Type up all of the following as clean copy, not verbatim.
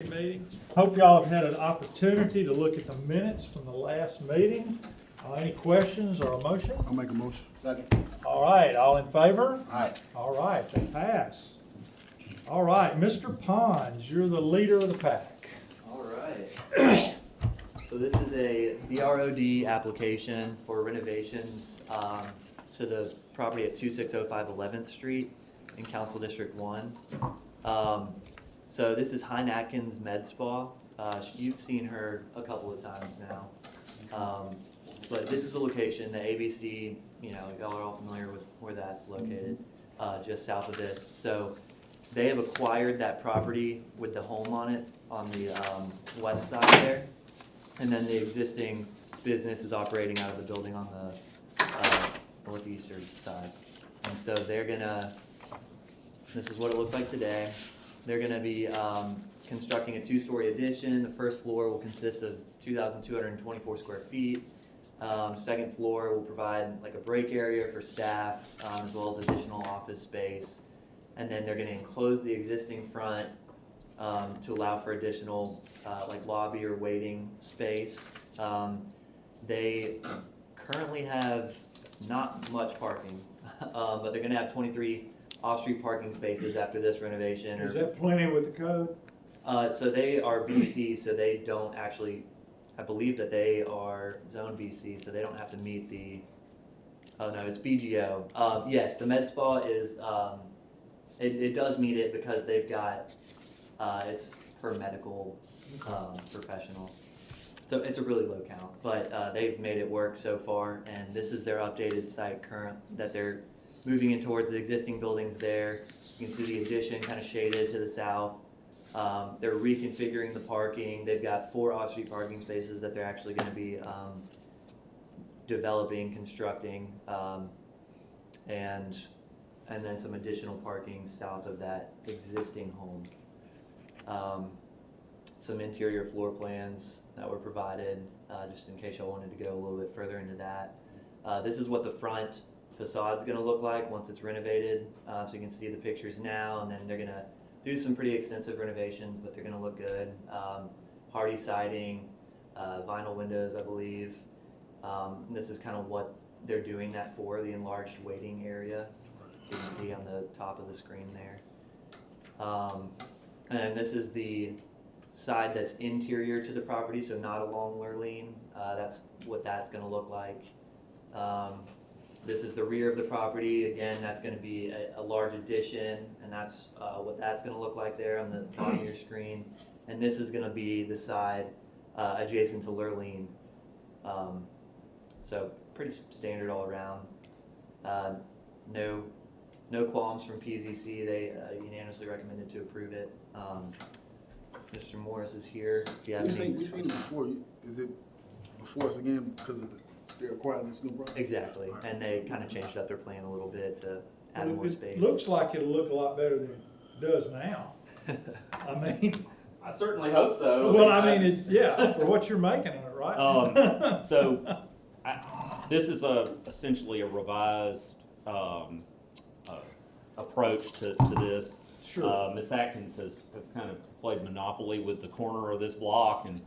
Meeting. Hope y'all have had an opportunity to look at the minutes from the last meeting. Any questions or a motion? I'll make a motion. Second. All right, all in favor? Aye. All right, they pass. All right, Mr. Pons, you're the leader of the pack. All right. So this is a BROD application for renovations to the property at 2605 11th Street in Council District 1. So this is Hein Atkins Med Spa. You've seen her a couple of times now. But this is the location, the ABC, y'all are all familiar with where that's located, just south of this. So they have acquired that property with the home on it on the west side there. And then the existing business is operating out of the building on the northeastern side. And so they're gonna, this is what it looks like today. They're gonna be constructing a 2-story addition. The first floor will consist of 2,224 square feet. Second floor will provide like a break area for staff, as well as additional office space. And then they're gonna enclose the existing front to allow for additional like lobby or waiting space. They currently have not much parking, but they're gonna have 23 off-street parking spaces after this renovation. Is that plenty with the code? So they are BC, so they don't actually, I believe that they are zone BC, so they don't have to meet the, oh no, it's BGO. Yes, the med spa is, it does meet it because they've got, it's for medical professional. So it's a really low count, but they've made it work so far, and this is their updated site current that they're moving in towards the existing buildings there. You can see the addition kind of shaded to the south. They're reconfiguring the parking. They've got 4 off-street parking spaces that they're actually going to be developing, constructing, and then some additional parking south of that existing home. Some interior floor plans that were provided, just in case y'all wanted to go a little bit further into that. This is what the front facade's gonna look like once it's renovated. So you can see the pictures now, and then they're gonna do some pretty extensive renovations, but they're gonna look good. Hardy siding, vinyl windows, I believe. This is kind of what they're doing that for, the enlarged waiting area. So you can see on the top of the screen there. And this is the side that's interior to the property, so not along Lurleen. That's what that's gonna look like. This is the rear of the property. Again, that's going to be a large addition, and that's what that's going to look like there on the bottom of your screen. And this is going to be the side adjacent to Lurleen. So pretty standard all around. No qualms from PZC. They unanimously recommended to approve it. Mr. Morris is here. If you have We've seen any it before. Is it before us again because of they're acquiring this new property? Exactly, and they kind of changed up their plan a little bit to add more space. It looks like it'll look a lot better than it does now. I mean, I certainly hope so. well, I mean, it's, yeah, for what you're making of it, right? So this is essentially a revised approach to this. Sure. Ms. Atkins has kind of played Monopoly with the corner of this block, and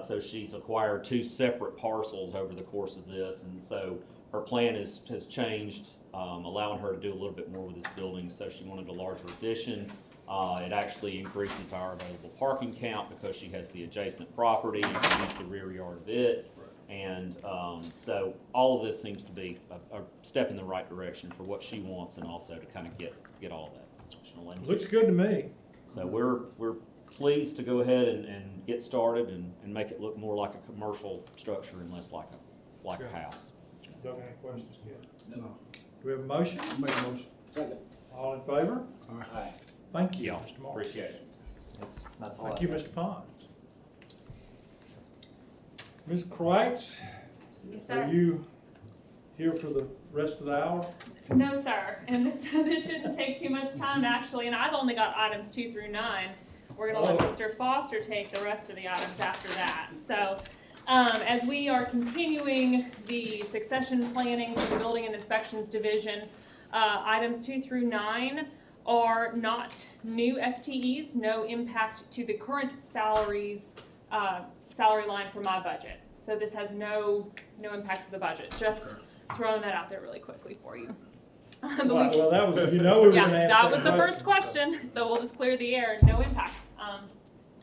so she's acquired 2 separate parcels over the course of this, and so her plan has changed, allowing her to do a little bit more with this building. So she wanted a larger addition. It actually increases our available parking count because she has the adjacent property and can use the rear yard of it. And so all of this seems to be a step in the right direction for what she wants, and also to kind of get all that functional. Looks good to me. So we're pleased to go ahead and get started and make it look more like a commercial structure and less like a house. Don't have any questions, Ken? No. Do we have a motion? I'll make a motion. Second. All in favor? Aye. Thank you, Yeah, Mr. Morris. appreciate it. That's all. Thank you, Mr. Pons. Ms. Kreitz, Yes, sir. are you here for the rest of the hour? No, sir. And this shouldn't take too much time, actually. And I've only got items 2 through 9. We're going to let Mr. Foster take the rest of the items after that. So, as we are continuing the succession planning for the Building and Inspections Division, items 2 through 9 are not new FTEs, no impact to the current salaries, salary line for my budget. So this has no impact to the budget, just throwing that out there really quickly for you. But we- Well, that was, we were yeah, gonna ask that was the first so- question, so we'll just clear the air, no impact.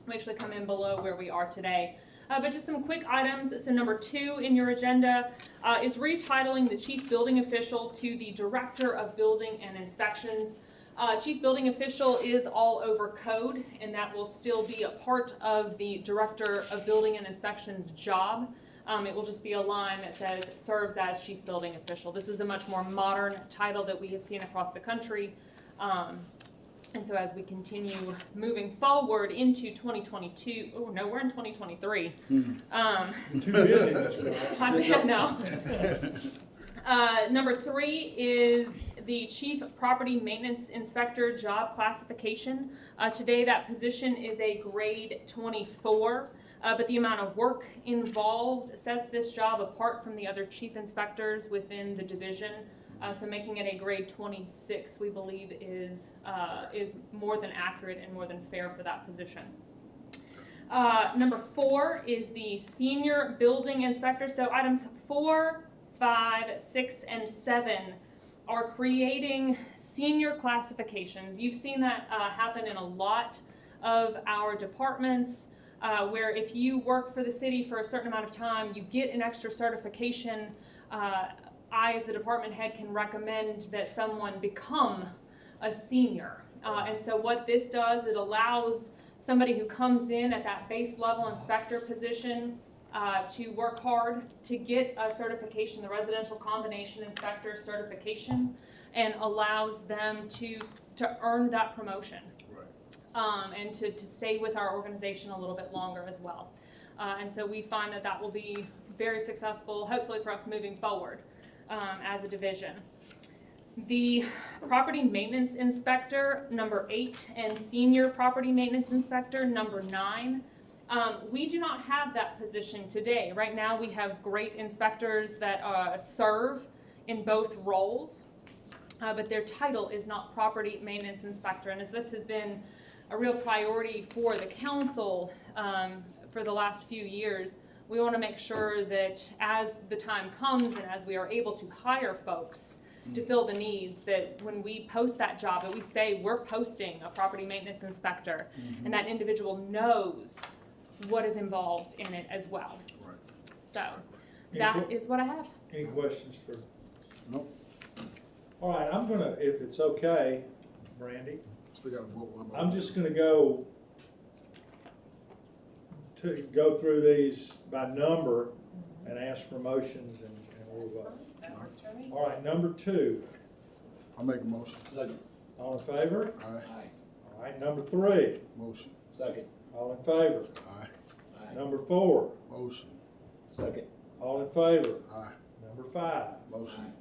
We actually come in below where we are today. But just some quick items. So number 2 in your agenda is retitling the chief building official to the director of building and inspections. Chief building official is all over code, and that will still be a part of the director of building and inspections job. It will just be a line that says serves as chief building official. This is a much more modern title that we have seen across the country. And so as we continue moving forward into 2022, oh no, we're in 2023. Too busy, Mr. Rice. I know. Number 3 is the Chief Property Maintenance Inspector job classification. Today that position is a grade 24, but the amount of work involved sets this job apart from the other chief inspectors within the division. So making it a grade 26, we believe, is more than accurate and more than fair for that position. Number 4 is the Senior Building Inspector. So items 4, 5, 6, and 7 are creating senior classifications. You've seen that happen in a lot of our departments, where if you work for the city for a certain amount of time, you get an extra certification. I, as the department head, can recommend that someone become a senior. And so what this does, it allows somebody who comes in at that base level inspector position to work hard to get a certification, the residential combination inspector certification, and allows them to earn that promotion. Right. And to stay with our organization a little bit longer as well. And so we find that that will be very successful, hopefully for us moving forward. As a division. The property maintenance inspector, number 8, and senior property maintenance inspector, number 9. We do not have that position today. Right now we have great inspectors that serve in both roles, but their title is not property maintenance inspector. And as this has been a real priority for the council for the last few years, we want to make sure that as the time comes and as we are able to hire folks to fill the needs, that when we post that job, that we say we're posting a property maintenance inspector, and that individual knows what is involved in it as well. Right. So that is what I have. Any questions for? Nope. All right, I'm gonna, if it's okay, Brandy, Still got to vote one by I'm one. just gonna go through these by number and ask for motions and we'll vote. That works for me. All right, number 2, I'll make a motion. Second. all in favor? Aye. All right, number 3, Motion. Second. all in favor? Aye. Number 4, Motion. Second. all in favor? Aye. Number 5, Motion.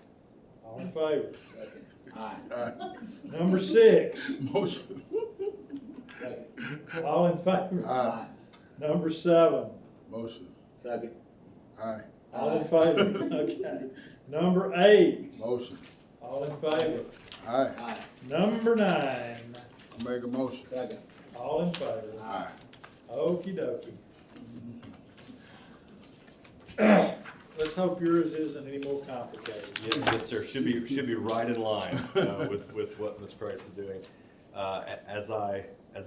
all in favor? Second. Aye. Aye. Number 6, Motion. Second. all in favor? Aye. Number 7, Motion. Second. Aye. all in favor? Okay. Number 8, Motion. all in favor? Aye. Aye. Number 9, I'll make a motion. Second. all in favor? Aye. Okey dokey. Let's hope yours isn't any more complicated. Yes, sir. Should be right in line with what Ms. Price is doing. As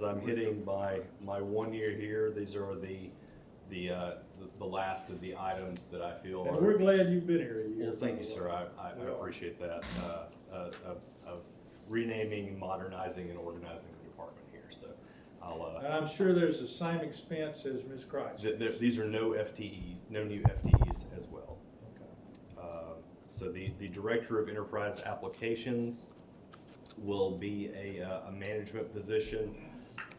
I'm hitting my 1 year here, these are the last of the items that I feel And are. we're glad you've been here a year. Well, thank you, sir. I appreciate that of renaming, and modernizing, and organizing the department here. So I'll. And I'm sure there's the same expense as Ms. Christ. These are no new FTEs as well. So the Director of Enterprise Applications will be a management position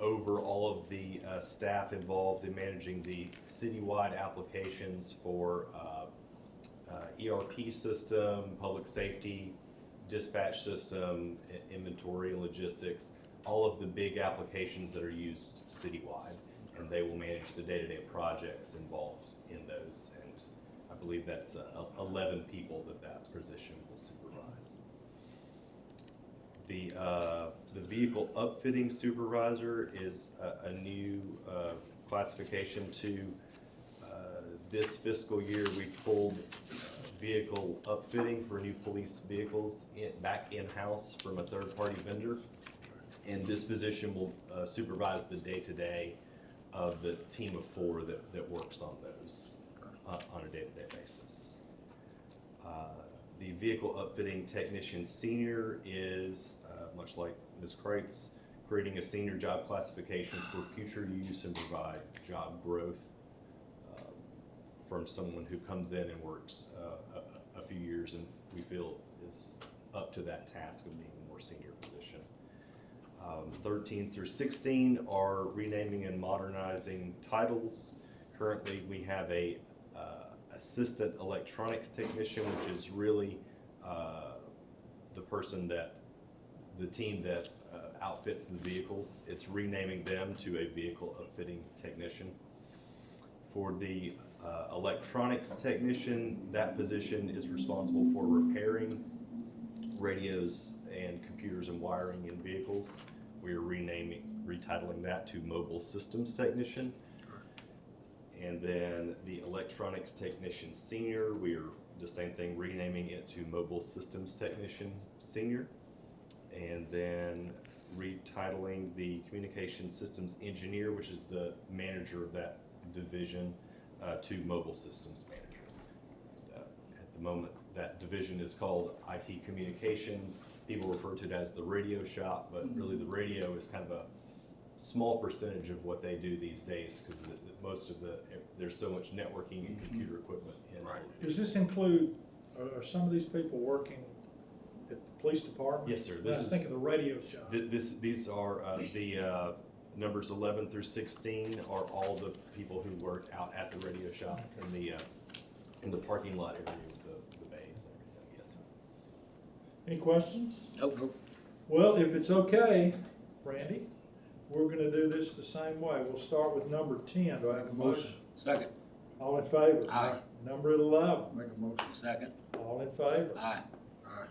over all of the staff involved in managing the citywide applications for ERP system, public safety, dispatch system, inventory and logistics, all of the big applications that are used citywide. And they will manage the day-to-day projects involved in those. And I believe that's 11 people that position will supervise. The vehicle upfitting supervisor is a new classification to this fiscal year. We pulled vehicle upfitting for new police vehicles back in-house from a third-party vendor. And this position will supervise the day-to-day of the team of 4 that works on those on a day-to-day basis. The vehicle upfitting technician senior is, much like Ms. Kreitz, creating a senior job classification for future use and provide job growth from someone who comes in and works a few years and we feel is up to that task of being a more senior position. 13 through 16 are renaming and modernizing titles. Currently, we have a assistant electronics technician, which is really the team that outfits the vehicles. It's renaming them to a vehicle upfitting technician. For the electronics technician, that position is responsible for repairing radios and computers and wiring in vehicles. We are retitling that to mobile systems technician. And then the electronics technician senior, we are the same thing, renaming it to mobile systems technician senior. And then retitling the communication systems engineer, which is the manager of that division, to mobile systems manager. At the moment, that division is called IT communications. People refer to it as the radio shop, but really the radio is kind of a small percentage of what they do these days because there's so much networking and computer equipment in. Right. Does this include, are some of these people working at the police department? Yes, sir. I think of the radio shop. These are the numbers 11 through 16 are all the people who work out at the radio shop in the parking lot area with the bays and everything. Yes, sir. Any questions? Nope. Well, if it's okay, Randy, we're gonna do this the same way. We'll start with number 10. Do I have a motion? Second. All in favor? Aye. Number 11, Make a motion. Second. all in favor? Aye. Aye.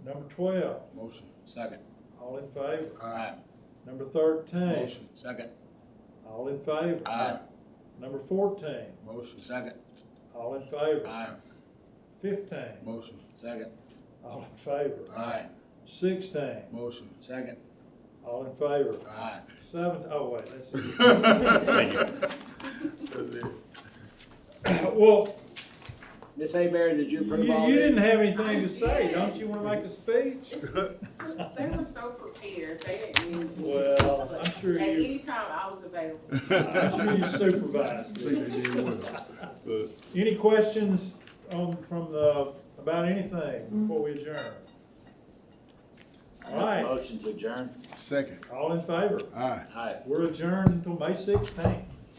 Number 12, Motion. Second. all in favor? Aye. Number 13, Motion. Second. all in favor? Aye. Number 14, Motion. Second. all in favor? Aye. 15, Motion. Second. all in favor? Aye. 16, Motion. Second. all in favor? Aye. 17, oh wait, that's it. Thank you. That's it. Well, Miss Abear, did you approve all you this? didn't have anything to say. Don't you want to make a speech? They were so prepared, they didn't need me. Well, I'm sure At you, any time, I was available. I'm sure you supervised it. Any questions about anything before we adjourn? All right, Motion to adjourn. Second. all in favor? Aye. Aye. We're adjourned until May 16th.